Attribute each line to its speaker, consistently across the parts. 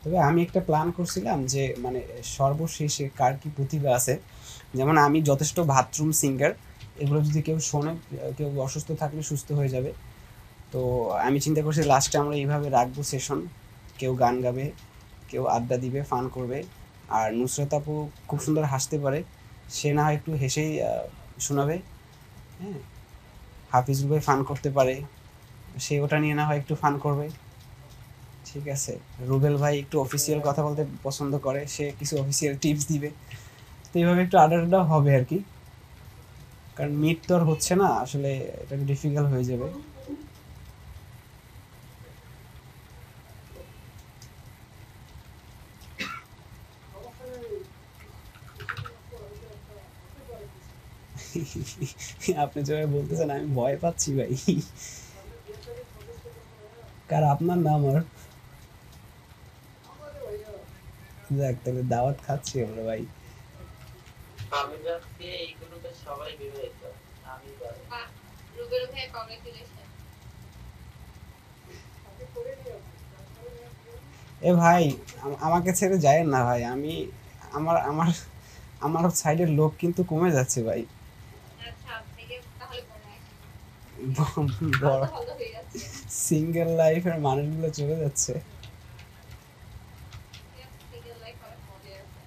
Speaker 1: তবে আমি একটা প্ল্যান করছিলাম যে মানে সর্বশেষে কার কি প্রতিভা আছে, যেমন আমি যথেষ্ট বাথরুম সিঙ্গার, এগুলো যদি কেউ শোনে, কেউ অসুস্থ থাকলে সুস্থ হয়ে যাবে। তো আমি চিন্তা করছি লাস্টে আমরা এইভাবে রাখবো সেশন, কেউ গান গাবে, কেউ আড্ডা দিবে, ফান করবে। আর নুসরাত আপু খুব সুন্দর হাসতে পারে, সে না হয় একটু হেসেই শোনাবে। হ্যাঁ, হাফিজুল ভাই ফান করতে পারে, সে ওটা নিয়ে না হয় একটু ফান করবে। ঠিক আছে, রুবেল ভাই একটু অফিসিয়াল কথা বলতে পছন্দ করে, সে কিছু অফিসিয়াল টিপস দিবে। তো এইভাবে একটু আড্ডা আড্ডা হবে আর কি, কারণ মিট তো আর হচ্ছে না আসলে, এটা ডিফিকাল্ট হয়ে যাবে। আপনি যেভাবে বলতেছেন আমি ভয় পাচ্ছি ভাই। কার, আপনার না আমার? যাক, তাহলে দাওয়াত খাচ্ছি আমরা ভাই।
Speaker 2: আমি ভাবছি এই গ্রুপের সবাই বিবাহিত, আমি বলে রুবেল ভাই কংগ্রেচুলেশন।
Speaker 1: এ ভাই, আমাকে ছেড়ে যায়েন না ভাই, আমি আমার আমার আমার সাইডের লোক কিন্তু কমে যাচ্ছে ভাই।
Speaker 2: আচ্ছা আপনাকে তাহলে কমায়
Speaker 1: বড়
Speaker 2: আলাদা ভালো হয়ে যাচ্ছে।
Speaker 1: সিঙ্গেল লাইফের মানুষগুলো চলে যাচ্ছে।
Speaker 2: সিঙ্গেল লাইফ অনেক মজার আছে,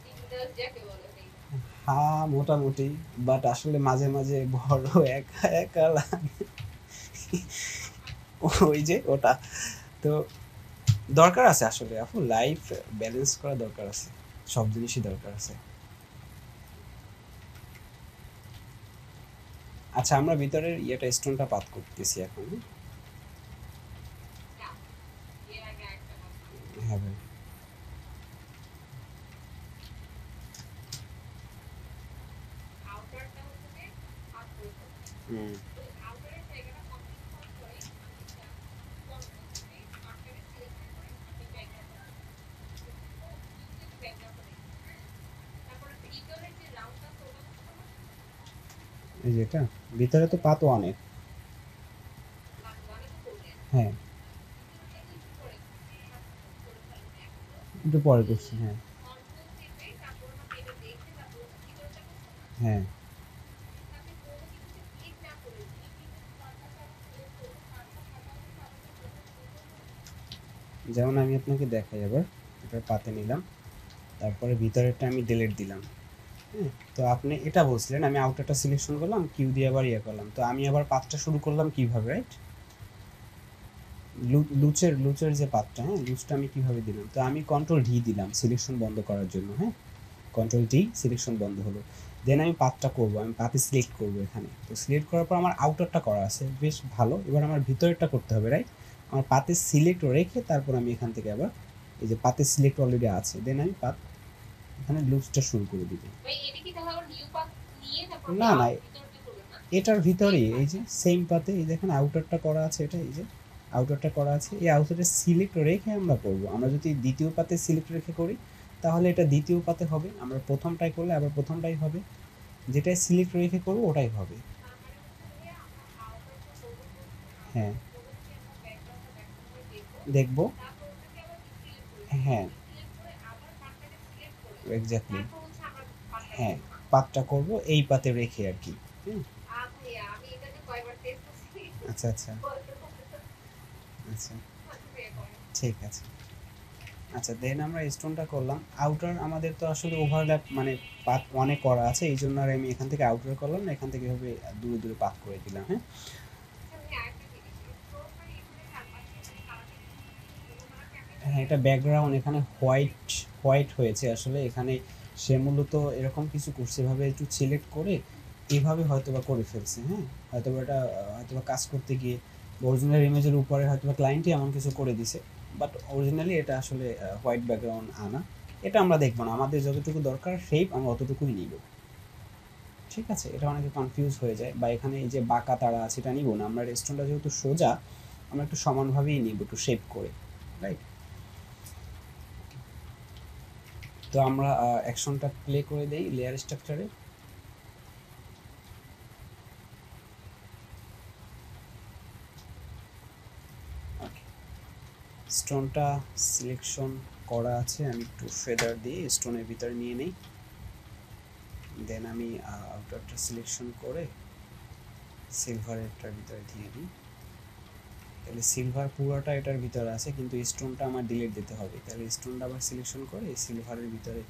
Speaker 2: বিন্দাস যাকে বলে নেই।
Speaker 1: হ্যাঁ মোটামুটি, বাট আসলে মাঝে মাঝে বড় একা একা লাগে। ওই যে ওটা, তো দরকার আছে আসলে আপু, লাইফ ব্যালেন্স করা দরকার আছে, সব জিনিসই দরকার আছে। আচ্ছা, আমরা ভিতরের ইয়েটা স্টোনটা পাত করতেছি এখন।
Speaker 2: না, এর আগে একটা কথা,
Speaker 1: হ্যাঁ ভাই।
Speaker 2: আউটারটা হচ্ছে যে হাফ করে ফেলতে হবে।
Speaker 1: হুম।
Speaker 2: তো আউটারের জায়গাটা কমপ্লিট হওয়ার পরে আমি একটা কন্ট্রোল থেকে মার্কারে সিলেক্ট করে আমি ব্যাকগ্রাউন্ডটা তো ইউজেবল ব্যাকগ্রাউন্ডটা দেখতে হবে। তারপরে ভিতরের যে রাউন্ডটা আছে ওটা বুঝতে পারছো?
Speaker 1: এই যেটা ভিতরে তো পাতও অনেক।
Speaker 2: পার্ট 1 এ তো করলেন,
Speaker 1: হ্যাঁ,
Speaker 2: ভিতরটা একটু পরে করবেন, সাবস্টিটিউট করে ফেলবেন এখন তো।
Speaker 1: একটু পরে
Speaker 2: এই
Speaker 1: করছি, হ্যাঁ।
Speaker 2: কন্ট্রোল চেপে তারপর হচ্ছে এটা দেখে তারপর হচ্ছে ভিতরটা করছো না?
Speaker 1: হ্যাঁ,
Speaker 2: তাতে কোনো কিছুতে ক্লিক না করে ক্লিকিং এর পারপাসে আবার সিলেক্ট করবে, পার্টটা ফাঁকা হলে তো আবার কি প্রথম শুরু করতে হবে?
Speaker 1: যেমন আমি আপনাকে দেখাই আবার, এটা পাতে নিলাম, তারপরে ভিতরেরটা আমি ডিলিট দিলাম। হ্যাঁ, তো আপনি এটা বলছিলেন আমি আউটারটা সিলেকশন করলাম, কিউ দিয়ে আবার ইয়ে করলাম, তো আমি আবার পাতটা শুরু করলাম কিভাবে, রাইট? লুচের লুচের যে পাতটা, হ্যাঁ, লুচটা আমি কিভাবে দিলাম, তো আমি কন্ট্রোল ডি দিলাম সিলেকশন বন্ধ করার জন্য। হ্যাঁ, কন্ট্রোল ডি, সিলেকশন বন্ধ হলো। দেন আমি পাতটা করব, আমি পাতে সিলেক্ট করব এখানে, তো সিলেক্ট করার পর আমার আউটারটা করা আছে বেশ ভালো, এবার আমার ভিতরেরটা করতে হবে, রাইট? আমার পাতে সিলেক্ট রেখে তারপর আমি এখান থেকে আবার এই যে পাতে সিলেক্ট অলরেডি আছে, দেন আমি পাত এখানে লুপসটা শুরু করে দিব।
Speaker 2: ভাই এটা কি তাহলে আবার নিউ পাথ নিয়ে তারপর আপনি
Speaker 1: না না,
Speaker 2: ভিতরটা করবেন না?
Speaker 1: এটার
Speaker 2: সেম
Speaker 1: ভিতরেই এই
Speaker 2: পাথ?
Speaker 1: যে সেম পাতে এই দেখেন আউটারটা করা আছে, এটা এই যে আউটারটা করা আছে, এই আউটারে সিলেক্ট রেখে আমরা করব। আমরা যদি দ্বিতীয় পাতে সিলেক্ট রেখে করি তাহলে এটা দ্বিতীয় পাতে হবে, আমরা প্রথমটাই করলে আবার প্রথমটাই হবে, যেটাই সিলেক্ট রেখে করবো ওটাই হবে।
Speaker 2: তার মানে হচ্ছে ভাইয়া আমরা আউটারটা করব প্রথমে,
Speaker 1: হ্যাঁ,
Speaker 2: আউটারটা করে হচ্ছে আমরা ব্যাকগ্রাউন্ডটা ব্যাকগ্রাউন্ডে দেখব,
Speaker 1: দেখবো।
Speaker 2: তারপর ওটাকে আবার ডিসিলেক্ট করে দিব,
Speaker 1: হ্যাঁ,
Speaker 2: ডিসিলেক্ট করে আবার পার্টটাকে সিলেক্ট করে
Speaker 1: এক্স্যাক্টলি।
Speaker 2: তারপর হচ্ছে আমরা পার্টটা
Speaker 1: হ্যাঁ,
Speaker 2: করব।
Speaker 1: পাতটা করব এই পাতে রেখে আর কি। হুম।
Speaker 2: ভাইয়া আমি এটা যে কয়বার টেস্ট করছি
Speaker 1: আচ্ছা আচ্ছা।
Speaker 2: বলতে বলতে তো
Speaker 1: আচ্ছা,
Speaker 2: আচ্ছা ভাইয়া করেন।
Speaker 1: ঠিক আছে। আচ্ছা, দেন আমরা স্টোনটা করলাম, আউটার আমাদের তো আসলে ওভারল্যাপ মানে পাত অনেক করা আছে, এই জন্য আর আমি এখান থেকে আউটার করলাম না, এখান থেকে এভাবে দূরে দূরে পাত করে দিলাম। হ্যাঁ,
Speaker 2: আচ্ছা ভাইয়া আরেকটা জিনিস, স্টোন মানে এখানে চারপাশে মানে কালারটা কি কোনো কালার কি আপনি
Speaker 1: হ্যাঁ,
Speaker 2: চুজ
Speaker 1: এটা
Speaker 2: করছেন?
Speaker 1: ব্যাকগ্রাউন্ড এখানে হোয়াইট হোয়াইট হয়েছে আসলে, এখানে সে মূলত এরকম কিছু করছে, এভাবে একটু সিলেক্ট করে এভাবে হয়তোবা করে ফেলছে। হ্যাঁ, হয়তোবা এটা হয়তোবা কাজ করতে গিয়ে অরিজিনাল ইমেজের উপরে হয়তোবা ক্লায়েন্টই এমন কিছু করে দিছে, বাট অরিজিনালি এটা আসলে হোয়াইট ব্যাকগ্রাউন্ড আনা। এটা আমরা দেখবো না, আমাদের যতটুকু দরকার শেপ আমরা অতটুকুই নিব। ঠিক আছে, এটা অনেকে কনফিউজ হয়ে যায়, বা এখানে এই যে বাঁকা তারা আছে এটা নিব না, আমরা রেস্টুরেন্টটা যেহেতু সোজা আমরা একটু সমানভাবেই নিব, একটু শেপ করে, রাইট? তো আমরা অ্যাকশনটা প্লে করে দেই লেয়ার স্ট্রাকচারে। ওকে, স্টোনটা সিলেকশন করা আছে, আমি একটু ফেদার দিয়ে স্টোনের ভিতরে নিয়ে নিই, দেন আমি আউটারটা সিলেকশন করে সিলভারেরটার ভিতরে দিয়ে দিই। তাহলে সিলভার পুরোটা এটার ভিতরে আছে, কিন্তু স্টোনটা আমার ডিলিট দিতে হবে, তাহলে স্টোনটা আবার সিলেকশন করে সিলভারের ভিতরে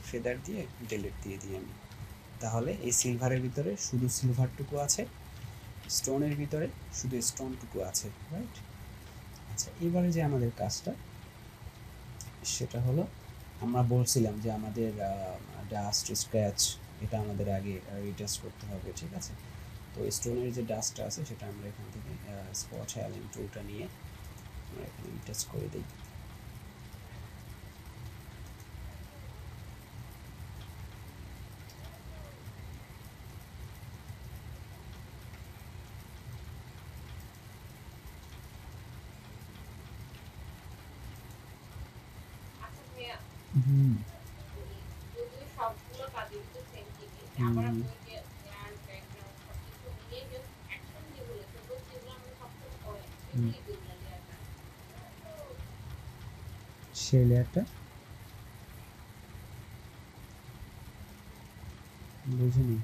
Speaker 1: ফেদার দিয়ে ডিলিট দিয়ে দিই আমি। তাহলে এই সিলভারের ভিতরে শুধু সিলভারটুকু আছে, স্টোনের ভিতরে শুধু স্টোনটুকু আছে, রাইট? আচ্ছা, এবারে যে আমাদের কাজটা সেটা হলো, আমরা বলছিলাম যে আমাদের ডাস্ট স্ক্র্যাচ এটা আমাদের আগে রিটেস্ট করতে হবে, ঠিক আছে? তো স্টোনের যে ডাস্টটা আছে সেটা আমরা এখান থেকে স্পট হ্যালিং টুলটা নিয়ে আমরা এখানে রিটেস্ট করে দিই।
Speaker 2: আচ্ছা ভাইয়া,
Speaker 1: হুম
Speaker 2: যদিও সবগুলো কাজের তো সেম জিনিস, আবার
Speaker 1: হুম
Speaker 2: আপনি ওই যে লেয়ার ব্যাকগ্রাউন্ড সবকিছু নিয়ে জাস্ট অ্যাকশন যেগুলো সেগুলো যেগুলো আমরা সবসময় করেন
Speaker 1: হুম
Speaker 2: সেগুলোই যেগুলো লেয়ারটা।
Speaker 1: সেই লেয়ারটা বুঝিনি।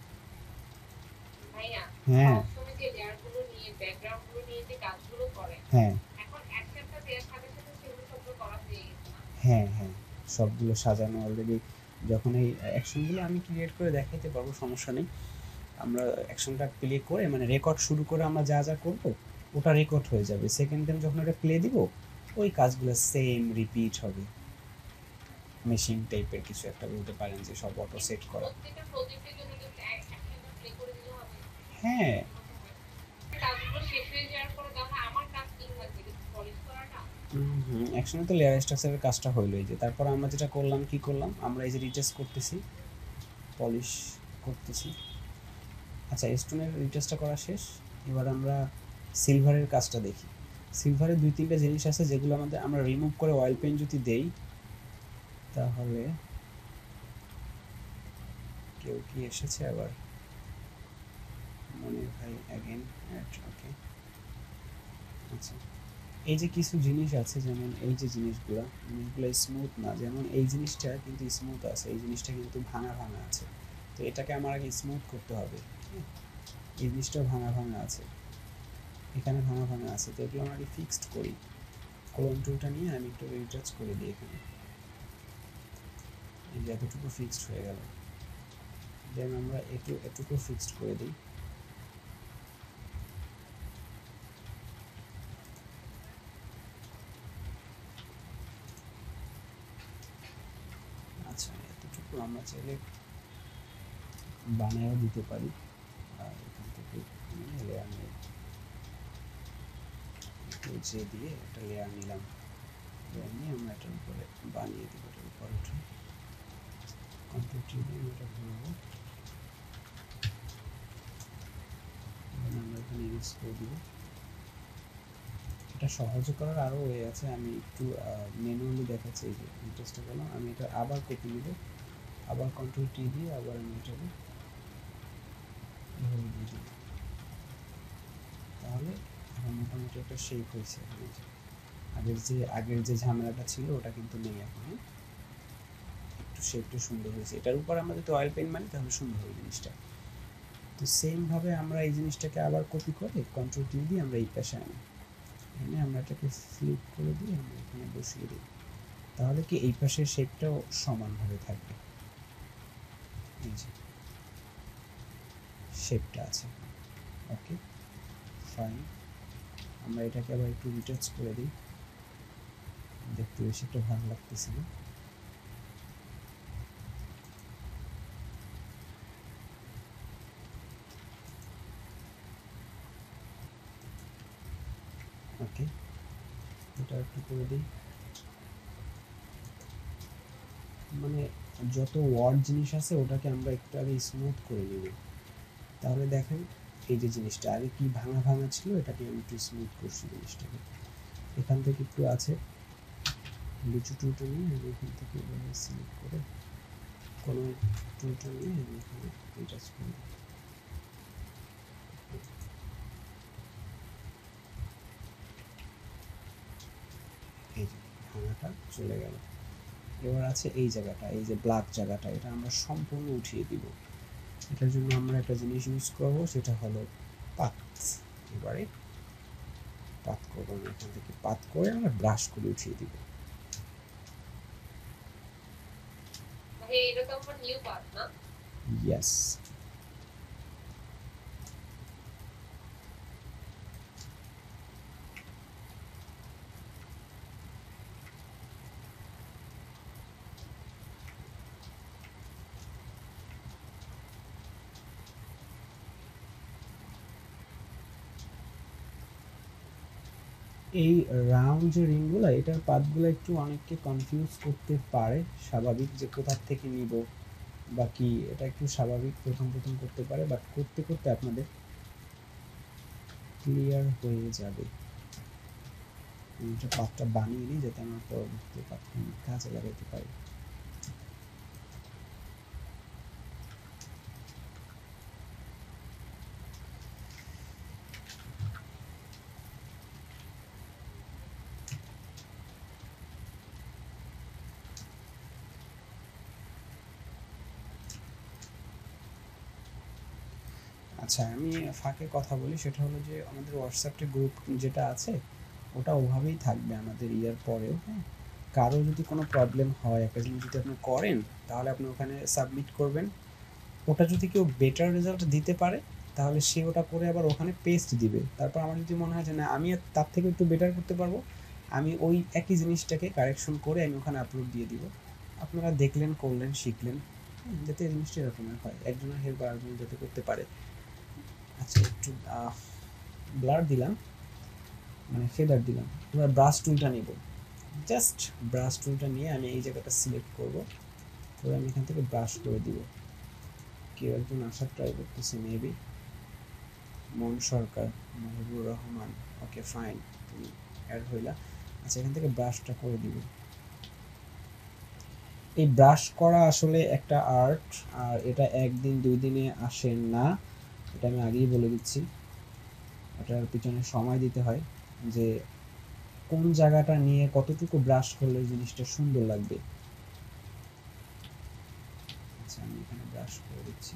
Speaker 2: ভাইয়া,
Speaker 1: হ্যাঁ
Speaker 2: সবসময় যে লেয়ারগুলো নিয়ে ব্যাকগ্রাউন্ড গুলো নিয়ে যে কাজগুলো করেন,
Speaker 1: হ্যাঁ
Speaker 2: এখন অ্যাকশনটা দেওয়ার সাথে সাথে সেগুলো সবগুলো করা হয়ে গেছে না?
Speaker 1: হ্যাঁ হ্যাঁ সবগুলো সাজানো অলরেডি। যখন এই অ্যাকশনগুলো আমি ক্রিয়েট করে দেখাইতে পারবো, সমস্যা নেই। আমরা অ্যাকশনটা প্লে করে মানে রেকর্ড শুরু করে আমরা যা যা করব ওটা রেকর্ড হয়ে যাবে, সেকেন্ড টাইম যখন ওটা প্লে দিব ওই কাজগুলো সেম রিপিট হবে। মেশিন টাইপের কিছু একটা বলতে পারেন, যে সব অটো
Speaker 2: কিন্তু
Speaker 1: সেট করা।
Speaker 2: প্রত্যেকটা প্রজেক্টের জন্য জাস্ট অ্যাকশনটা প্লে করে দিলে হবে?
Speaker 1: হ্যাঁ
Speaker 2: এরকম তো হয় না। কাজগুলো শেষ হয়ে যাওয়ার পরে তাহলে আমার কাজ কি থাকবে? জাস্ট পলিশ করাটা?
Speaker 1: একসঙ্গে তো লেয়ার স্ট্রাকচারের কাজটা হইলো। এই যে তারপর আমরা যেটা করলাম, কি করলাম, আমরা এই যে রিটেস্ট করতেছি, পলিশ করতেছি। আচ্ছা, স্টোনের রিটেস্টটা করা শেষ, এবার আমরা সিলভারের কাজটা দেখি। সিলভারের দুই তিনটা জিনিস আছে যেগুলো আমাদের আমরা রিমুভ করে অয়েল পেইন্ট যদি দেই, তাহলে কেউ কি এসেছে আবার? মনে ভাই অ্যাগেন অ্যাট, ওকে। আচ্ছা, এই যে কিছু জিনিস আছে, যেমন এই যে জিনিসগুলো স্মুথ না, যেমন এই জিনিসটা কিন্তু স্মুথ আছে, এই জিনিসটা কিন্তু ভাঙা ভাঙা আছে। তো এটাকে আমার আগে স্মুথ করতে হবে। এই জিনিসটাও ভাঙা ভাঙা আছে, এখানে ভাঙা ভাঙা আছে, তো এগুলো আমরা আগে ফিক্সড করি। কলম টুলটা নিয়ে আমি একটু রিটাচ করে দিই এখানে, এই যে এতটুকু ফিক্সড হয়ে গেল। দেন আমরা এটুকু ফিক্সড করে দিই। আচ্ছা, এতটুকু আমরা চাইলে বানায়ও দিতে পারি। আর এখান থেকে লেয়ার নিয়ে একটু যে দিয়ে একটা লেয়ার নিলাম, লেয়ার নিয়ে আমরা এটার উপরে বানিয়ে দিব, এটার উপরে উঠে কন্ট্রোল টি দিয়ে এটা ঘুরাবো, আমরা এখানে ইউজ করে দিব। এটা সহজে করার আরও ওয়ে আছে, আমি একটু ম্যানুয়ালি দেখাচ্ছি। এই যে ইন্টারেস্টটা করলাম, আমি এটা আবার কপি নেব, আবার কন্ট্রোল টি দিয়ে আবার আমি এটাকে এভাবে দিয়ে দিব, তাহলে এখন মোটামুটি একটা শেপ হয়েছে। এখানে যে আগের যে ঝামেলাটা ছিল ওটা কিন্তু নেই এখন, একটু শেপটা সুন্দর হয়েছে। এটার উপর আমরা যদি অয়েল পেইন্ট মারি তাহলে সুন্দর হবে জিনিসটা। তো সেমভাবে আমরা এই জিনিসটাকে আবার কপি করে কন্ট্রোল টি দিয়ে আমরা এই পাশে আনি, এনে আমরা এটাকে ফ্লিপ করে দিয়ে আমরা এখানে বসিয়ে দিই, তাহলে কি এই পাশের শেপটাও সমানভাবে থাকবে। এই যে শেপটা আছে, ওকে ফাইন। আমরা এটাকে আবার একটু রিটাচ করে দিই, দেখতে বেশি একটা ভালো লাগতেছে না। ওকে, এটা একটু করে দিই, মানে যত ওয়ার্ড জিনিস আছে ওটাকে আমরা একটু আগে স্মুথ করে নেব, তাহলে দেখেন এই যে জিনিসটা আগে কি ভাঙা ভাঙা ছিল, এটাকে আমি একটু স্মুথ করছি জিনিসটাকে। এখান থেকে একটু আছে লিচু টুলটা নিয়ে আমি এখান থেকে এভাবে সিলেক্ট করে কোনো টুলটা নিয়ে আমি এখানে রিটাচ করে দিই। ভাঙাটা চলে গেল। এবার আছে এই জায়গাটা, এই যে ব্ল্যাক জায়গাটা, এটা আমরা সম্পূর্ণ উঠিয়ে দিব। এটার জন্য আমরা একটা জিনিস ইউজ করব, সেটা হলো পাত। এবারে পাত করবো, এখান থেকে পাত করে আমরা ব্রাশ করে উঠিয়ে দিব।
Speaker 2: এটা তো আমার নিউ পাথ না?
Speaker 1: ইয়েস। এই রাউন্ড যে রিংগুলো, এটার পাতগুলো একটু অনেককে কনফিউজ করতে পারে, স্বাভাবিক, যে কোথা থেকে নিব বা কি, এটা একটু স্বাভাবিক, প্রথম প্রথম করতে পারে, বাট করতে করতে আপনাদের ক্লিয়ার হয়ে যাবে। এটা পাতটা বানিয়ে নিই যাতে আমরা পরবর্তী পাতটা কাজে লাগাতে পারি। আচ্ছা, আমি ফাঁকে কথা বলি, সেটা হলো যে আমাদের হোয়াটসঅ্যাপে গ্রুপ যেটা আছে ওটা ওভাবেই থাকবে আমাদের ইয়ার পরেও। হ্যাঁ, কারো যদি কোনো প্রবলেম হয়, একটা জিনিস যদি আপনি করেন, তাহলে আপনি ওখানে সাবমিট করবেন। ওটা যদি কেউ বেটার রেজাল্ট দিতে পারে, তাহলে সে ওটা করে আবার ওখানে পেস্ট দিবে। তারপর আমার যদি মনে হয় যে না, আমি তার থেকে একটু বেটার করতে পারবো, আমি ওই একই জিনিসটাকে কারেকশন করে আমি ওখানে আপলোড দিয়ে দিব। আপনারা দেখলেন, করলেন, শিখলেন, যাতে এই জিনিসটা এরকমের হয়, একজনের হেল্প আরেকজন যাতে করতে পারে। আচ্ছা, একটু ব্লার দিলাম, মানে ফেদার দিলাম। এবার ব্রাশ টুলটা নিব। জাস্ট ব্রাশ টুলটা নিয়ে আমি এই জায়গাটা সিলেক্ট করব, করে আমি এখান থেকে ব্রাশ করে দিব। কেউ একজন আসার ট্রাই করতেছে, মেবি মন সরকার, মহিবুর রহমান। ওকে ফাইন, তুমি অ্যাড হইলা। আচ্ছা, এখান থেকে ব্রাশটা করে দিব। এই ব্রাশ করা আসলে একটা আর্ট, আর এটা একদিন দুই দিনে আসে না, এটা আমি আগেই বলে দিচ্ছি। এটার পিছনে সময় দিতে হয়, যে কোন জায়গাটা নিয়ে কতটুকু ব্রাশ করলে জিনিসটা সুন্দর লাগবে। আচ্ছা, আমি এখানে ব্রাশ করে দিচ্ছি।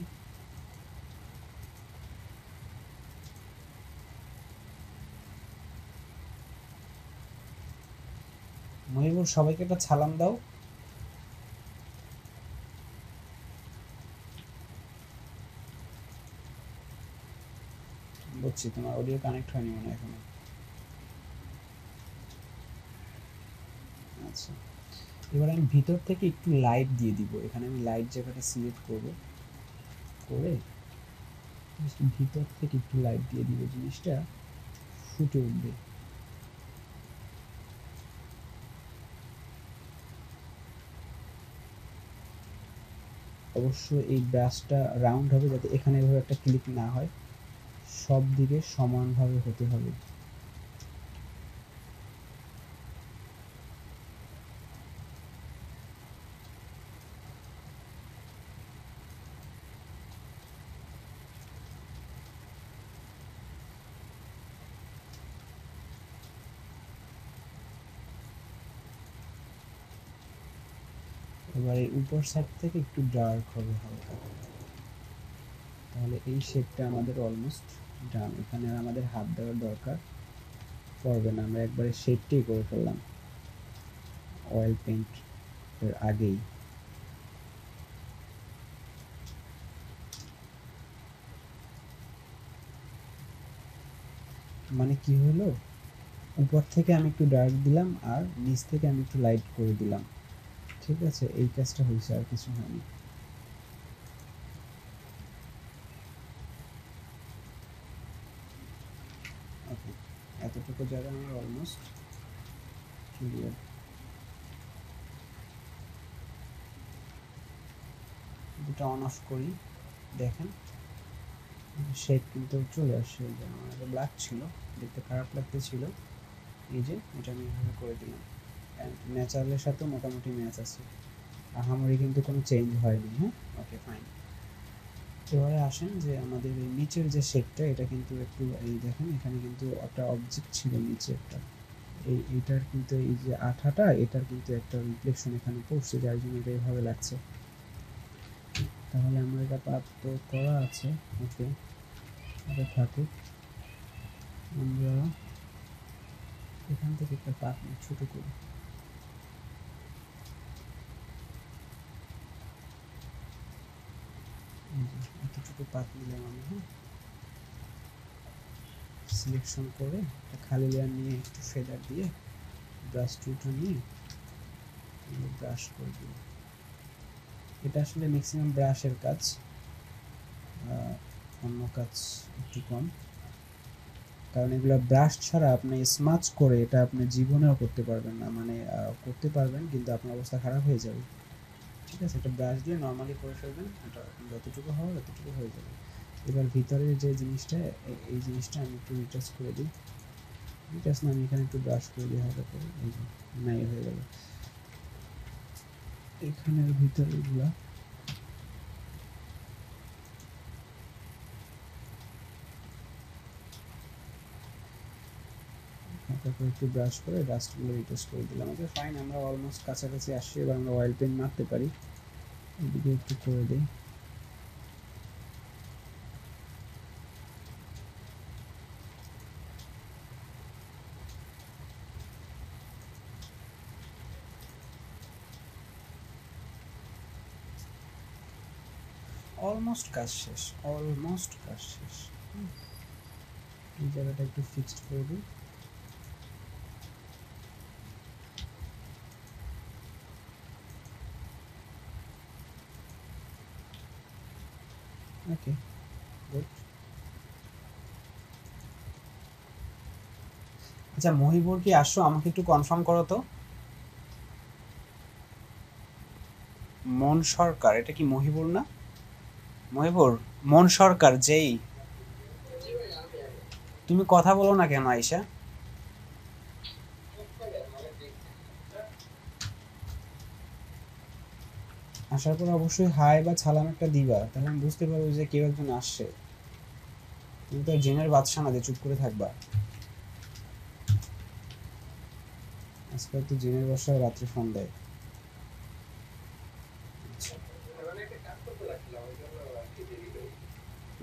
Speaker 1: মহিবুর, সবাইকে একটা সালাম দাও। বুঝছি, তোমার অডিও কানেক্ট হয়নি মনে হয় এখনো। আচ্ছা, এবার আমি ভিতর থেকে একটু লাইট দিয়ে দিব। এখানে আমি লাইট জায়গাটা সিলেক্ট করব, করে ভিতর থেকে একটু লাইট দিয়ে দিব, জিনিসটা ফুটে উঠবে। অবশ্যই এই ব্রাশটা রাউন্ড হবে, যাতে এখানে এভাবে একটা ক্লিক না হয়, সব দিকে সমানভাবে হতে হবে। এবার এই উপর সাইড থেকে একটু ডার্ক হবে হালকা, তাহলে এই শেপটা আমাদের অলমোস্ট ডান। এখানে আর আমাদের হাত দেওয়ার দরকার পড়বে না, আমরা একবারে শেপটাই করে ফেললাম অয়েল পেইন্ট এর আগেই। মানে কি হলো, উপর থেকে আমি একটু ডার্ক দিলাম আর নিচ থেকে আমি একটু লাইট করে দিলাম। ঠিক আছে, এই কাজটা হয়েছে, আর কিছু হয়নি। ওকে, এতটুকু জায়গা আমার অলমোস্ট ক্লিয়ার। দুটো অন অফ করি, দেখেন শেপ কিন্তু চলে আসছে। যে আমার আগে ব্ল্যাক ছিল, দেখতে খারাপ লাগতেছিল, এই যে এটা আমি এভাবে করে দিলাম, অ্যান্ড ন্যাচারালের সাথে মোটামুটি ম্যাচ আছে, আহামরি কিন্তু কোনো চেঞ্জ হয়নি। হ্যাঁ, ওকে ফাইন। এবারে আসেন যে আমাদের এই নিচের যে শেপটা, এটা কিন্তু একটু, এই দেখেন এখানে কিন্তু একটা অবজেক্ট ছিল নিচে একটা, এইটার কিন্তু এই যে আঠাটা এটার কিন্তু একটা রিফ্লেকশন এখানে পড়ছে, যার জন্য এটা এইভাবে লাগছে। তাহলে আমার এটা পাত তো করা আছে, ওকে এটা থাকুক। আমরা এখান থেকে একটা পাত ছোট করি, এই যে এতটুকু পাত নিলাম আমি। হ্যাঁ, সিলেকশন করে একটা খালি লেয়ার নিয়ে একটু ফেদার দিয়ে ব্রাশ টুলটা নিয়ে ব্রাশ করে দিই। এটা আসলে ম্যাক্সিমাম ব্রাশের কাজ, অন্য কাজ একটু কম, কারণ এগুলো ব্রাশ ছাড়া আপনি স্মাচ করে এটা আপনি জীবনেও করতে পারবেন না, মানে করতে পারবেন কিন্তু আপনার অবস্থা খারাপ হয়ে যাবে। ঠিক আছে, এটা ব্রাশ দিয়ে নর্মালি করে ফেলবেন, এটা যতটুকু হবে ততটুকু হয়ে যাবে। এবার ভিতরের যে জিনিসটা, এই জিনিসটা আমি একটু রিটাচ করে দিই। রিটাচ না, আমি এখানে একটু ব্রাশ করে দিই হালকা করে, এই যে নাই হয়ে গেল। এখানের ভিতরেগুলা তারপর একটু ব্রাশ করে ডাস্টগুলো রিটাচ করে দিলাম। ওকে ফাইন, আমরা অলমোস্ট কাছাকাছি আসছি। এবার আমরা অয়েল পেন্ট মারতে পারি, এদিকে একটু করে দিই। অলমোস্ট কাজ শেষ, অলমোস্ট কাজ শেষ। এই জায়গাটা একটু ফিক্সড করে দিই। Okay good. আচ্ছা মহিবুর কি আসো, আমাকে একটু কনফার্ম করো তো। মন সরকার, এটা কি মহিবুর না? মহিবুর, মন সরকার যেই। তুমি কথা বলো না কেন আয়শা? আসার পর অবশ্যই হাই বা সালাম একটা দিবা, তাহলে আমি বুঝতে পারবো যে কেউ একজন আসছে। তুমি তো আর জিনের বাদশা না যে চুপ করে থাকবা। আজকাল তো জিনের বাসায় রাত্রে ফোন দেয়। আচ্ছা।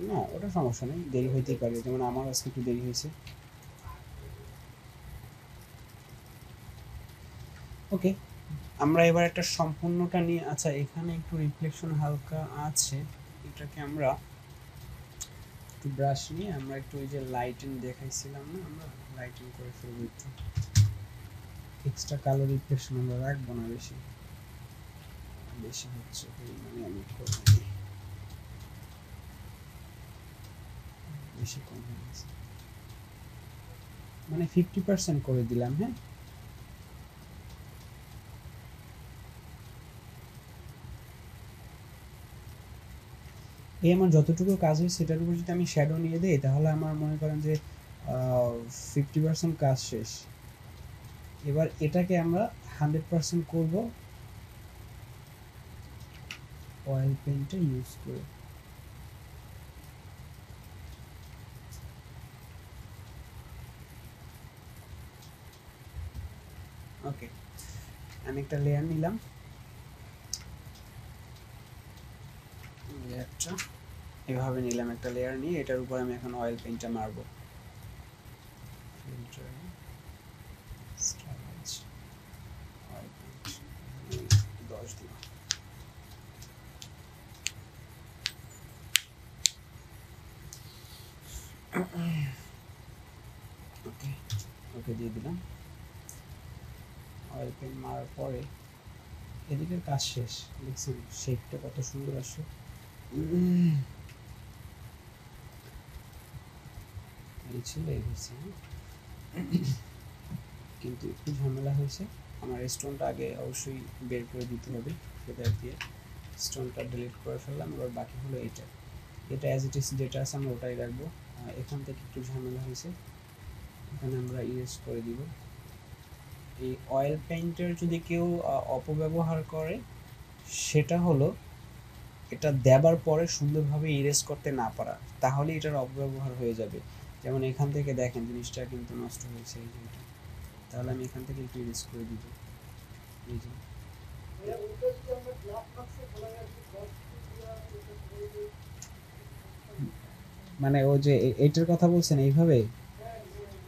Speaker 1: না ওটা সমস্যা নেই, দেরি হইতেই পারে, যেমন আমার আজকে একটু দেরি হয়েছে। ওকে, আমরা এবার একটা সম্পূর্ণটা নিয়ে, আচ্ছা এখানে একটু রিফ্লেকশন হালকা আছে, এটাকে আমরা একটু ব্রাশ নিয়ে আমরা একটু ওই যে লাইটিং দেখাইছিলাম না, আমরা লাইটিং করে ফেলবো একটু। এক্সট্রা কালো রিফ্লেকশন আমরা রাখবো না, বেশি বেশি হচ্ছে মানে আমি করে দিই, বেশি কম হয়ে গেছে, মানে 50% করে দিলাম। হ্যাঁ, এই আমার যতটুকু কাজ হয় সেটার উপর যদি আমি শ্যাডো নিয়ে দিই, তাহলে আমার মনে করেন যে 50% কাজ শেষ। এবার এটাকে আমরা 100% করব অয়েল পেন্টটা ইউজ করে। ওকে, আমি একটা লেয়ার নিলাম, লেয়ারটা এভাবে নিলাম, একটা লেয়ার নিয়ে এটার উপর আমি এখন অয়েল পেন্টটা মারবো। ফিল্টার স্টাইলাইজ অয়েল পেন্ট 10 দিলাম। ওকে, ওকে দিয়ে দিলাম। অয়েল পেন্ট মারার পরে এদিকের কাজ শেষ, দেখছেন শেপটা কত সুন্দর আসে। এই ছিল এই হয়েছে, কিন্তু একটু ঝামেলা হয়েছে। আমার স্টোনটা আগে অবশ্যই বের করে দিতে হবে, ফেদার দিয়ে স্টোনটা ডিলিট করে ফেললাম। এবার বাকি হলো এটা, এটা অ্যাজ ইট ইজ যেটা আছে আমরা ওটাই রাখবো। এখান থেকে একটু ঝামেলা হয়েছে, এখানে আমরা ইরেজ করে দিব। এই অয়েল পেইন্টের যদি কেউ অপব্যবহার করে, সেটা হলো এটা দেবার পরে সুন্দরভাবে ইরেজ করতে না পারা, তাহলে এটার অপব্যবহার হয়ে যাবে। যেমন এখান থেকে দেখেন জিনিসটা কিন্তু নষ্ট হয়েছে, এই যে এটা তাহলে আমি এখান থেকে একটু ইরেজ করে দিব। এই যে মানে ও যে এইটার কথা বলছেন এইভাবে,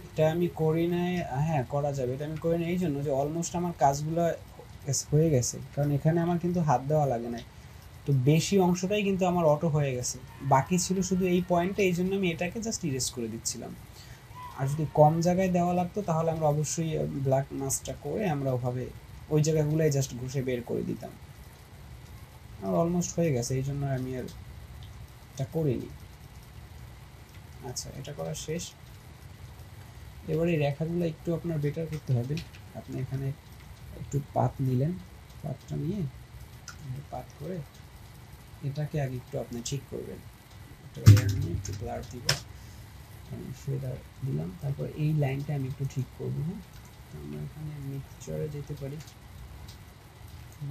Speaker 1: এটা আমি করি নাই। হ্যাঁ করা যাবে, এটা আমি করি না এই জন্য যে অলমোস্ট আমার কাজগুলো হয়ে গেছে, কারণ এখানে আমার কিন্তু হাত দেওয়া লাগে নাই। তো বেশি অংশটাই কিন্তু আমার অটো হয়ে গেছে, বাকি ছিল শুধু এই পয়েন্টে, এই জন্য আমি এটাকে জাস্ট ইরেজ করে দিচ্ছিলাম। আর যদি কম জায়গায় দেওয়া লাগতো তাহলে আমরা অবশ্যই ব্ল্যাক মাস্কটা করে আমরা ওভাবে ওই জায়গাগুলোই জাস্ট ঘষে বের করে দিতাম। আমার অলমোস্ট হয়ে গেছে, এই জন্য আমি আর এটা করিনি। আচ্ছা এটা করা শেষ। এবার এই রেখাগুলো একটু আপনার বেটার করতে হবে। আপনি এখানে একটু পাত নিলেন, পাতটা নিয়ে পাত করে এটাকে আগে একটু আপনি ঠিক করবেন। এটা নিয়ে একটু ব্লার দিব, ফেদার দিলাম, তারপর এই লাইনটা আমি একটু ঠিক করব। হ্যাঁ আমরা এখানে মিক্সচারে যেতে পারি,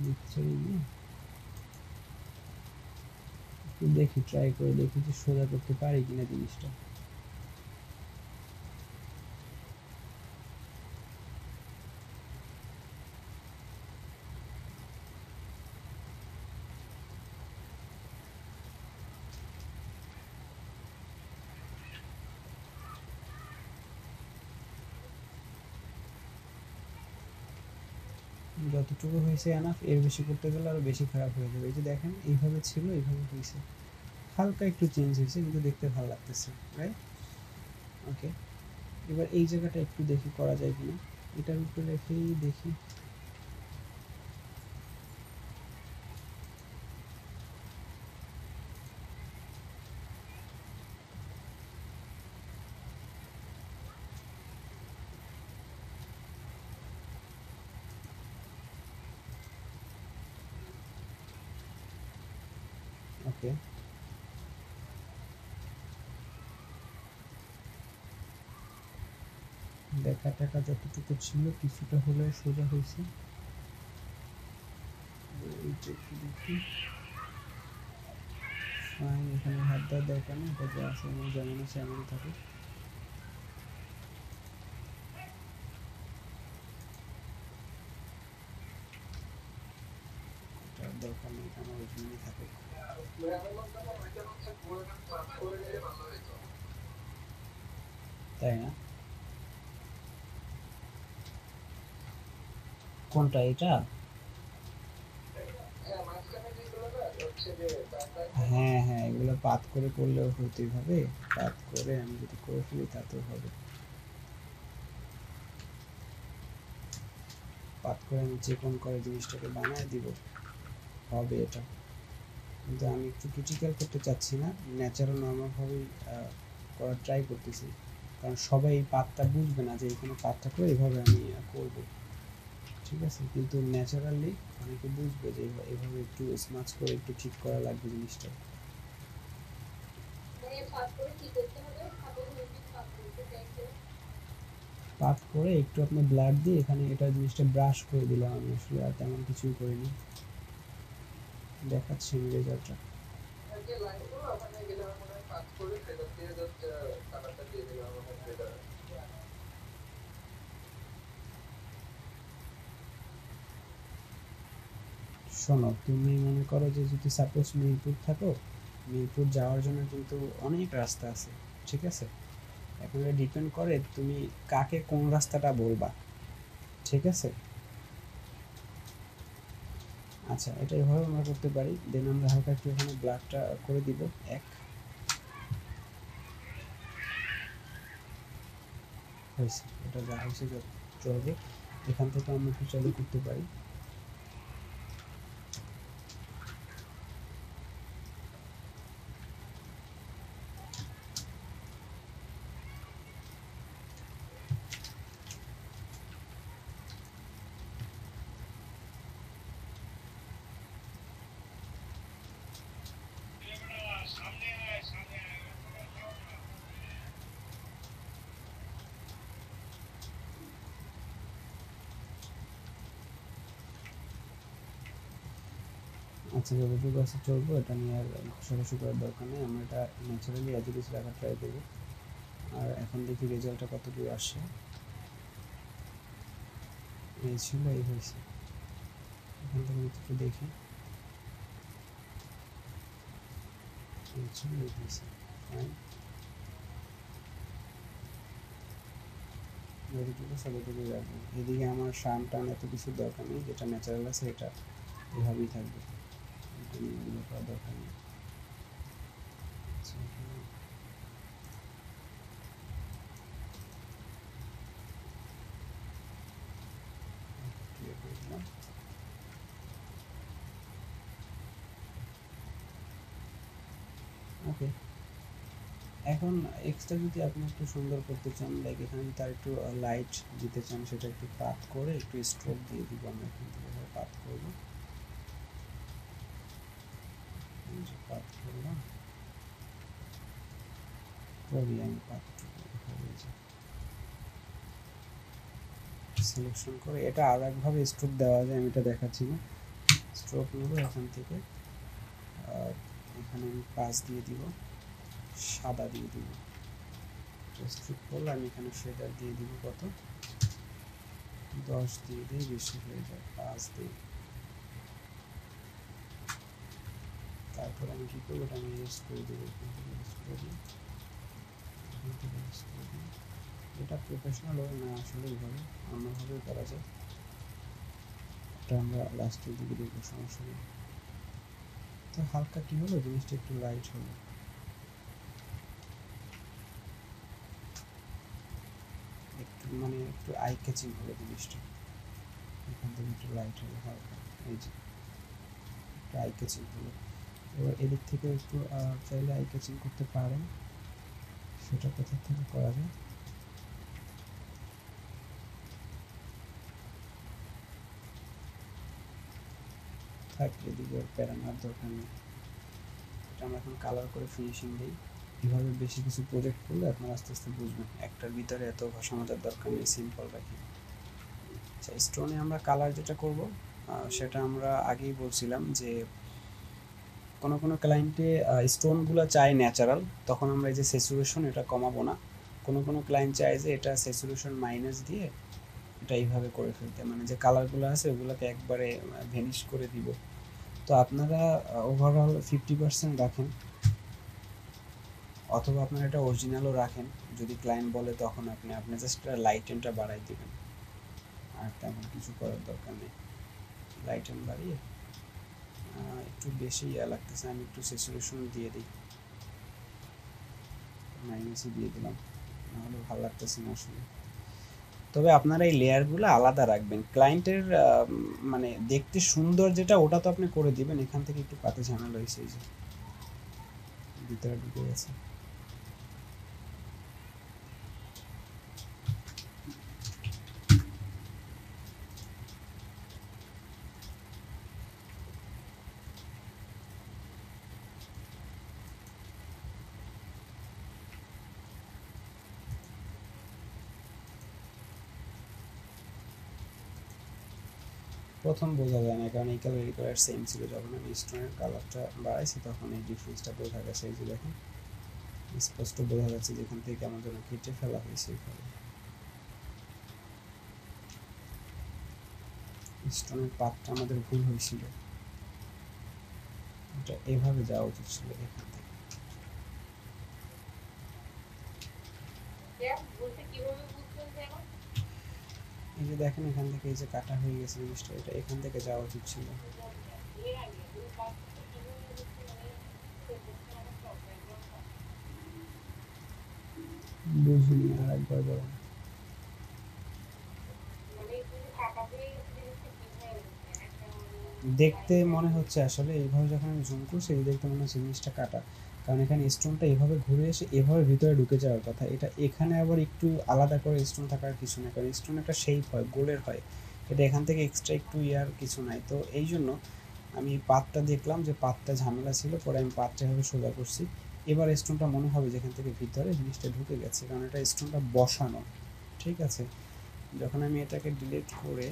Speaker 1: মিক্সচারে গিয়ে একটু দেখি, ট্রাই করে দেখি যে সোজা করতে পারি কিনা জিনিসটা। যতটুকু হয়েছে এনাফ, এর বেশি করতে গেলে আরো বেশি খারাপ হয়ে যাবে। এই যে দেখেন এইভাবে ছিল, এইভাবে হয়েছে, হালকা একটু চেঞ্জ হয়েছে কিন্তু দেখতে ভালো লাগতেছে, রাইট? ওকে, এবার এই জায়গাটা একটু দেখি করা যায় কিনা, এটার উপরে রেখেই দেখি। ওকে, দেখা টাকা যতটুকু ছিল কিছুটা হলেও সোজা হয়েছে। এইটা একটু দেখি। ফাইন, এখানে হাত দেওয়ার দরকার নেই, এটা যা আছে আমার যেমন আছে এমন থাকে। এটার দরকার নেই, আমার ওইখানেই থাকে। তাই না? কোনটা এটা? হ্যাঁ হ্যাঁ, এগুলো পাত করে করলেও হতেই হবে, পাত করে আমি যদি করে ফেলি তাতেও হবে। পাত করে আমি চেকন করে জিনিসটাকে বানায় দিব, হবে এটা। কিন্তু আমি একটু ক্রিটিক্যাল করতে চাচ্ছি না, ন্যাচারাল নর্মালভাবেই করার ট্রাই করতেছি, কারণ সবাই এই পাতটা বুঝবে না যে এখানে পাতটা করে এইভাবে আমি করব, ঠিক আছে? কিন্তু ন্যাচারালি অনেকে বুঝবে যে এইভাবে একটু স্মাচ করে একটু ঠিক করা লাগবে জিনিসটা। পাত করে একটু আপনার ব্লাড দিয়ে এখানে এটা জিনিসটা ব্রাশ করে দিলাম আমি, আসলে আর তেমন কিছুই করিনি। দেখাচ্ছি আমি রেজাল্টটা। শোনো, তুমি মনে করো যে যদি সাপোজ মিরপুর থাকো, মিরপুর যাওয়ার জন্য কিন্তু অনেক রাস্তা আছে, ঠিক আছে? এখন এটা ডিপেন্ড করে তুমি কাকে কোন রাস্তাটা বলবা, ঠিক আছে? আচ্ছা এটা এভাবে আমরা করতে পারি, দেন আমরা হালকা একটু এখানে ব্লাডটা করে দিব এক, হয়েছে, এটা যা হয়েছে চলবে। এখান থেকে আমরা একটু চালু করতে পারি। আচ্ছা যতটুকু আছে চলবো, এটা নিয়ে আর ঘষাঘষি করার দরকার নেই, আমরা এটা ন্যাচারালি অ্যাজ ইট ইজ রাখার ট্রাই করবো। আর এখন দেখি রেজাল্টটা কতদূর আসে। এই ছিল, এই হয়েছে। এখান থেকে একটু দেখি, এই ছিল, এই হয়েছে। ফাইন, যতটুকু ততটুকুই রাখবো। এদিকে আমার শান টান এত কিছু দরকার নেই, যেটা ন্যাচারাল আছে এটা এভাবেই থাকবে, এটা নিয়ে এগুলো করার দরকার নেই। আচ্ছা, এখানে clear করে দিলাম। ওকে, এখন এক্সট্রা যদি আপনি একটু সুন্দর করতে চান, লাইক এখানে যদি তার একটু লাইট দিতে চান, সেটা একটু পাত করে একটু স্ট্রোক দিয়ে দিব আমরা। এখান থেকে পাত করবো, পাত করলাম, করি আমি পাতটুকু সিলেকশন করে। এটা আর একভাবে স্ট্রোক দেওয়া যায়, আমি এটা দেখাচ্ছি না। স্ট্রোক নেব এখান থেকে, এখানে আমি 5 দিয়ে দিব, সাদা দিয়ে দিব। স্ট্রোক করলে আমি এখানে শেডার দিয়ে দিব কত, 10 দিয়ে দিই, বেশি হয়ে যায়, 5 দিই। তারপর আমি কী করবো, এটা আমি ইউজ করে দেবো, এখান থেকে ইউজ করে দিই, এখান থেকে ইউজ করে দিই। এটা প্রফেশনাল হবে না, আসলে এইভাবে অন্যভাবেও করা যায়, এটা আমরা লাস্টের দিকে দেখবো, সমস্যা নেই। তো হালকা কী হলো, জিনিসটা একটু লাইট হলো, একটু মানে একটু আই ক্যাচিং হলো জিনিসটা। এখান থেকে একটু লাইট হলো হালকা, এই যে একটু আই ক্যাচিং হলো। এবার এদিক থেকে একটু চাইলে আই ক্যাচিং করতে পারেন, সেটা কোথা থেকে করা যায়। থাক, এদিকে প্যারানোর দরকার নেই, এটা আমরা এখন কালার করে ফিনিশিং দিই। এভাবে বেশি কিছু প্রজেক্ট করলে আপনারা আস্তে আস্তে বুঝবেন, একটার ভিতরে এত ঘষা মাজার দরকার নেই, সিম্পল রাখি। আচ্ছা, স্টোনে আমরা কালার যেটা করব, সেটা আমরা আগেই বলছিলাম যে কোনো কোনো ক্লায়েন্টে স্টোনগুলো চায় ন্যাচারাল, তখন আমরা এই যে স্যাচুরেশন এটা কমাবো না। কোনো কোনো ক্লায়েন্ট চায় যে এটা স্যাচুরেশন মাইনাস দিয়ে এটা এইভাবে করে ফেলতে, মানে যে কালারগুলো আছে ওগুলোকে একবারে ভ্যানিশ করে দিব। তো আপনারা ওভারঅল 50% রাখেন, অথবা আপনারা এটা অরিজিনালও রাখেন। যদি ক্লায়েন্ট বলে তখন আপনি জাস্ট লাইটেনটা বাড়াই দেবেন, আর তেমন কিছু করার দরকার নেই। লাইটেন বাড়িয়ে একটু বেশি লাগতেছে, আমি একটু স্যাচুরেশন দিয়ে দিই, মাইনাসই দিয়ে দিলাম, নাহলে ভালো লাগতেছে না আসলে। তবে আপনারা এই লেয়ারগুলো আলাদা রাখবেন, ক্লায়েন্টের মানে দেখতে সুন্দর যেটা ওটা তো আপনি করে দিবেন। এখান থেকে একটু পাতে ঝামেলা হয়েছে, এই যে ভিতরে ঢুকে গেছে। প্রথম বোঝা যায় না, কারণ এই কালার এই কালার সেম ছিল। যখন আমি স্টোনের কালারটা বাড়াইছি তখন এই ডিফারেন্সটা বোঝা গেছে। এই যে দেখেন, স্পষ্ট বোঝা যাচ্ছে যেখান থেকে কেমন যেন কেটে ফেলা হয়েছে। এখানে স্টোনের পাতটা আমাদের ভুল হয়েছিল, এটা এভাবে যাওয়া উচিত ছিল এখান থেকে। এই যে দেখেন এখান থেকে এই যে কাটা হয়ে গেছে জিনিসটা, এটা এখান থেকে যাওয়া উচিত ছিল। বুঝিনি, আর একবার বলেন। দেখতে মনে হচ্ছে আসলে এইভাবে যখন আমি জুম করছি, এই দেখতে মনে হচ্ছে জিনিসটা কাটা, কারণ এখানে স্টোনটা এভাবে ঘুরে এসে এভাবে ভিতরে ঢুকে যাওয়ার কথা। এটা এখানে আবার একটু আলাদা করে স্টোন থাকার কিছু না, কারণ স্টোন একটা শেপ হয়, গোলের হয়, এটা এখান থেকে এক্সট্রা একটু ইয়ার কিছু নাই। তো এই জন্য আমি পাতটা দেখলাম যে পাতটা ঝামেলা ছিল, পরে আমি পাতটা এভাবে সোজা করছি। এবার স্টোনটা মনে হবে যেখান থেকে ভিতরে জিনিসটা ঢুকে গেছে, কারণ এটা স্টোনটা বসানো। ঠিক আছে, যখন আমি এটাকে ডিলিট করে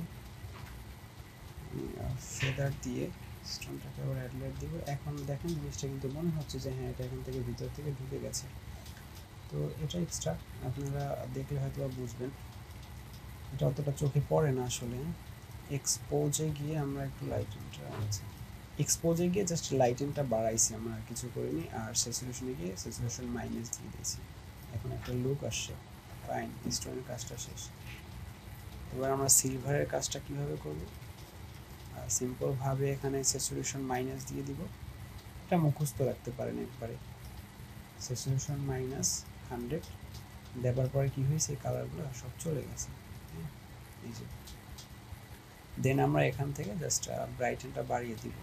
Speaker 1: ফেদার দিয়ে স্টোনটাকে আবার অ্যাড লেয়ার দিব, এখন দেখেন জিনিসটা কিন্তু মনে হচ্ছে যে হ্যাঁ এটা এখান থেকে ভিতর থেকে ঢুকে গেছে। তো এটা এক্সট্রা আপনারা দেখলে হয়তো বুঝবেন। এটা অতটা চোখে পড়ে না আসলে। এক্সপোজে গিয়ে আমরা একটু লাইটেনটা আছে, এক্সপোজে গিয়ে জাস্ট লাইটেনটা বাড়াইছি, আমরা আর কিছু করিনি। আর স্যাচুরেশনে গিয়ে স্যাচুরেশন মাইনাস দিয়ে দিয়েছি, এখন একটা লুক আসছে। ফাইন, স্টোনের কাজটা শেষ। এবার আমরা সিলভারের কাজটা কীভাবে করব? সিম্পলভাবে এখানে স্যাচুরেশন মাইনাস দিয়ে দিব, এটা মুখস্থ রাখতে পারেন একবারে। স্যাচুরেশন মাইনাস 100 দেবার পরে কী হয়েছে, এই কালারগুলো সব চলে গেছে। এই যে দেন আমরা এখান থেকে জাস্ট ব্রাইটেনটা বাড়িয়ে দিব।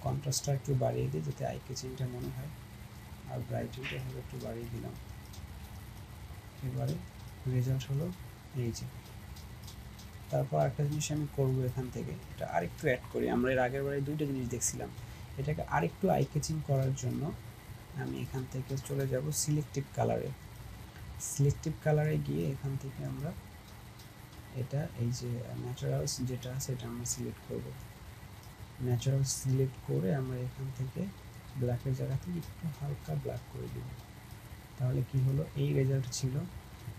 Speaker 1: কন্ট্রাস্টটা একটু বাড়িয়ে দিই যাতে আই ক্যাচিংটা মনে হয়, আর ব্রাইটেনটা এভাবে একটু বাড়িয়ে দিলাম। এবারে রেজাল্ট হলো এই যে। তারপর একটা জিনিস আমি করব এখান থেকে, এটা আরেকটু অ্যাড করি। আমরা এর আগের বারে দুইটা জিনিস দেখছিলাম, এটাকে আরেকটু আই ক্যাচিং করার জন্য আমি এখান থেকে চলে যাব সিলেক্টিভ কালারে। সিলেক্টিভ কালারে গিয়ে এখান থেকে আমরা এটা এই যে ন্যাচারালস যেটা আছে এটা আমরা সিলেক্ট করব। ন্যাচারাল সিলেক্ট করে আমরা এখান থেকে ব্ল্যাকের জায়গা থেকে একটু হালকা ব্ল্যাক করে দিব। তাহলে কি হলো, এই রেজাল্ট ছিল,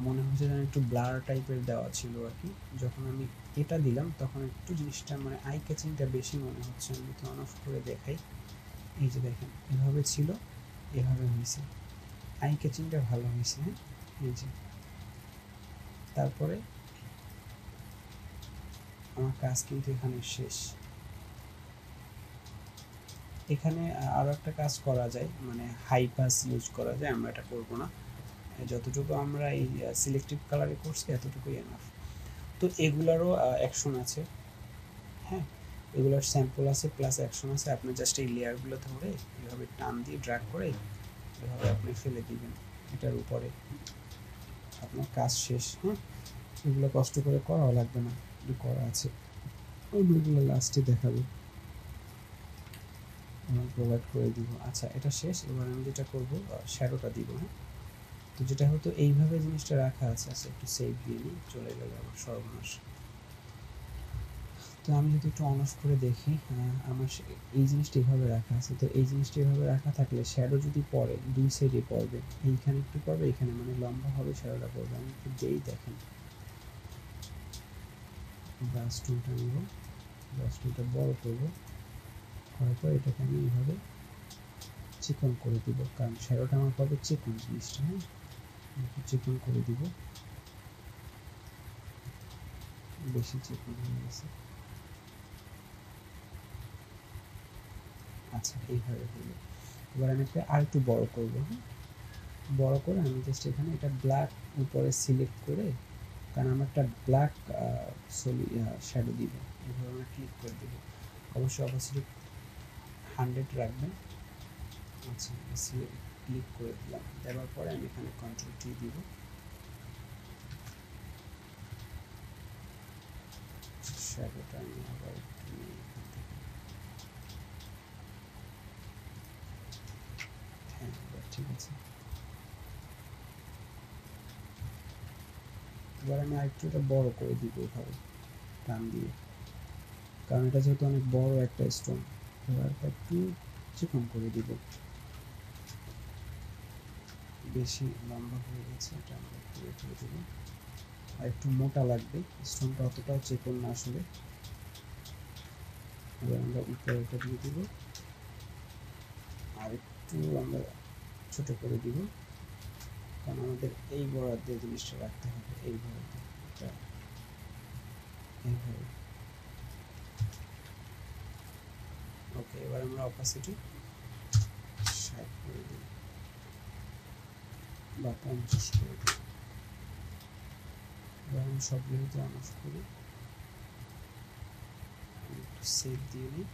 Speaker 1: মনে হচ্ছে যেন একটু ব্লার টাইপের দেওয়া ছিল আর কি। যখন আমি এটা দিলাম তখন একটু জিনিসটা মানে আই ক্যাচিংটা বেশি মনে হচ্ছে। আমি তো অন অফ করে দেখাই, এই যে দেখেন এভাবে ছিল, এভাবে হয়েছে, আই ক্যাচিংটা ভালো হয়েছে। হ্যাঁ, এই যে। তারপরে আমার কাজ কিন্তু এখানে শেষ। এখানে আরও একটা কাজ করা যায়, মানে হাই পাস ইউজ করা যায়, আমরা এটা করব না। যতটুকু আমরা এই সিলেক্টিভ কালারে করছি এতটুকুই এনাফ। তো এগুলারও অ্যাকশন আছে, হ্যাঁ, এগুলোর স্যাম্পল আছে প্লাস অ্যাকশন আছে। আপনি জাস্ট এই লেয়ারগুলো ধরে এভাবে টান দিয়ে ড্র্যাগ করে এভাবে আপনি ফেলে দিবেন এটার উপরে, আপনার কাজ শেষ। হ্যাঁ, এগুলো কষ্ট করে করাও লাগবে না, করা আছে, ওইগুলো লাস্টে দেখাবো, প্রোভাইড করে দিব। আচ্ছা, এটা শেষ। এবার আমি যেটা করব, শ্যাডোটা দিব। হ্যাঁ, তো যেটা হতো এইভাবে জিনিসটা রাখা আছে। আচ্ছা, একটু সেভ দিয়ে নিই, চলে গেল আবার সর্বনাশ। তো আমি যদি একটু অন অফ করে দেখি, আমার এই জিনিসটা এইভাবে রাখা আছে। তো এই জিনিসটা এইভাবে রাখা থাকলে শ্যাডো যদি পড়ে দুই সাইডে পড়বে, এইখানে একটু পড়বে, এখানে মানে লম্বা হবে, শ্যাডোটা পড়বে। আমি একটু যেই দেখেন, ব্রাশ টুলটা নেব, ব্রাশ টুলটা বড় করব, করার পর এটাকে আমি এইভাবে চিকন করে দিব, কারণ শ্যাডোটা আমার পাবে চিকন জিনিসটা। হ্যাঁ, একটু চিকন করে দিব, বেশি চিকন হয়ে গেছে। আচ্ছা, এইভাবে হলো। এবার আমি একটা আর একটু বড় করব। হ্যাঁ, বড় করে আমি জাস্ট এখানে এটা ব্ল্যাক উপরে সিলেক্ট করে, কারণ আমার একটা ব্ল্যাক শ্যাডো দিব, এভাবে আমরা ক্লিক করে দেব। অবশ্যই অপাসিটি 100 রাখবেন। আচ্ছা, ক্লিক করে দিলাম, দেওয়ার পরে আমি এখানে কন্ট্রোল টি দিব। শ্যাডোটা আমি আবার একটু নিই এখান থেকে। হ্যাঁ, এবার ঠিক আছে। এবার আমি আরেকটু এটা বড় করে দিব এভাবে টান দিয়ে, কারণ এটা যেহেতু অনেক বড় একটা স্টোন। এবার একটু চিকন করে দিব, বেশি লম্বা হয়ে গেছে, এটা আমরা একটু রেখে দেব। আর একটু মোটা লাগবে, স্টোনটা অতটাও চিকন না আসলে। এবার আমরা উপরে এটা দিয়ে দিব, আর একটু আমরা ছোট করে দিব, কারণ আমাদের এই বরাদ দিয়ে জিনিসটা রাখতে হবে, এই বরাদ দিয়ে এটা এইভাবে। ওকে, এবার আমরা অপাসিটি 60 করে দিই বা 50 করে দিই। এবার আমি সবগুলোতে অন অফ করি, একটু সেভ দিয়ে নিই।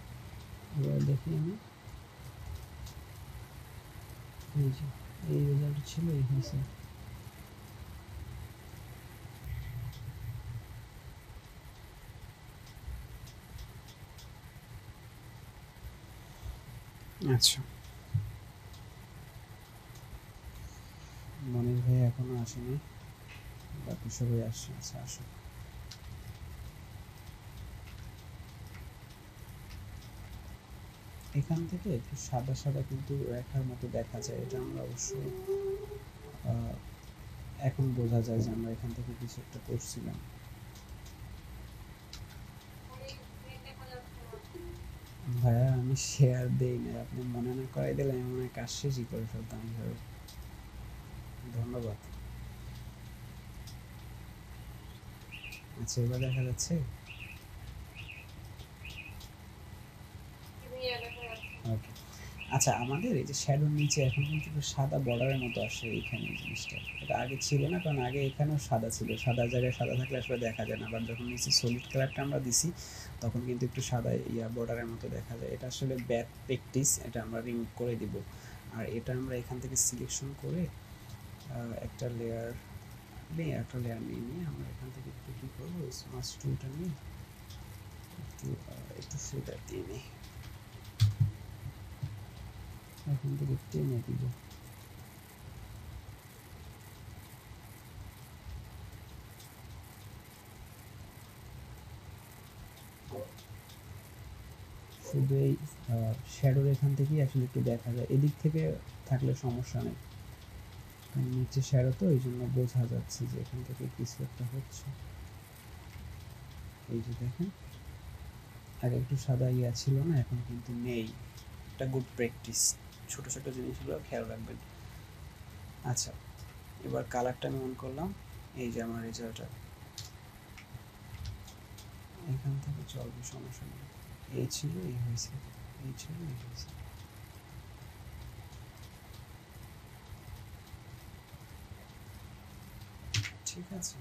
Speaker 1: এবার দেখি আমি এই যে এই রেজাল্ট ছিল, এই হয়েছে। আচ্ছা, মনির ভাই এখনো আসেনি, বাকি সবাই আসছে। আচ্ছা, আসো। এখান থেকে একটু সাদা সাদা কিন্তু রেখার মতো দেখা যায়, এটা আমরা অবশ্য আহ, এখন বোঝা যায় যে আমরা এখান থেকে কিছু একটা করছিলাম।
Speaker 2: অনেক গ্রিন দেখা যাচ্ছে না।
Speaker 1: ভাইয়া আমি শেয়ার দেই না, আপনি মনে না করাই দিলে আমি মনে হয় কাজ শেষই করে ফেলতাম এইভাবে। ধন্যবাদ। আচ্ছা এবার দেখা যাচ্ছে।
Speaker 2: ক্লিয়ার দেখা যাচ্ছে।
Speaker 1: ওকে। আচ্ছা আমাদের এই যে শ্যাডোর নিচে এখন কিন্তু একটু সাদা বর্ডারের মতো আসে এইখানে, এই জিনিসটা এটা আগে ছিল না, কারণ আগে এখানেও সাদা ছিল, সাদা জায়গায় সাদা থাকলে আসলে দেখা যায় না, আবার যখন নিচে সলিড কালারটা আমরা দিছি তখন কিন্তু একটু সাদা বর্ডারের মতো দেখা যায়, এটা আসলে ব্যাড প্র্যাকটিস, এটা আমরা রিমুভ করে দিব। আর এটা আমরা এখান থেকে সিলেকশন করে একটা লেয়ার নিয়ে আমরা এখান থেকে একটু কী করবো, স্মার্ট টুলটা নিয়ে একটু ফিল্টার দিয়ে নিই, এখান থেকে টেনে দিব। শুধু এই শ্যাডোর এখান থেকেই আসলে একটু দেখা যায়, এদিক থেকে থাকলে সমস্যা নেই, কারণ নিচে শ্যাডো তো এই জন্য বোঝা যাচ্ছে যে এখান থেকে কিছু একটা হচ্ছে। এই যে দেখেন আগে একটু সাদা ছিল না, এখন কিন্তু নেই, একটা গুড প্র্যাকটিস, ছোট ছোট জিনিসগুলো খেয়াল রাখবেন। আচ্ছা এবার কালারটা আমি অন করলাম, এই যে আমার রেজাল্টটা এখান থেকে চলবে, সমস্যা নেই। এই ছিল এই হয়েছে, এই ছিল এই হয়েছে। ঠিক আছে।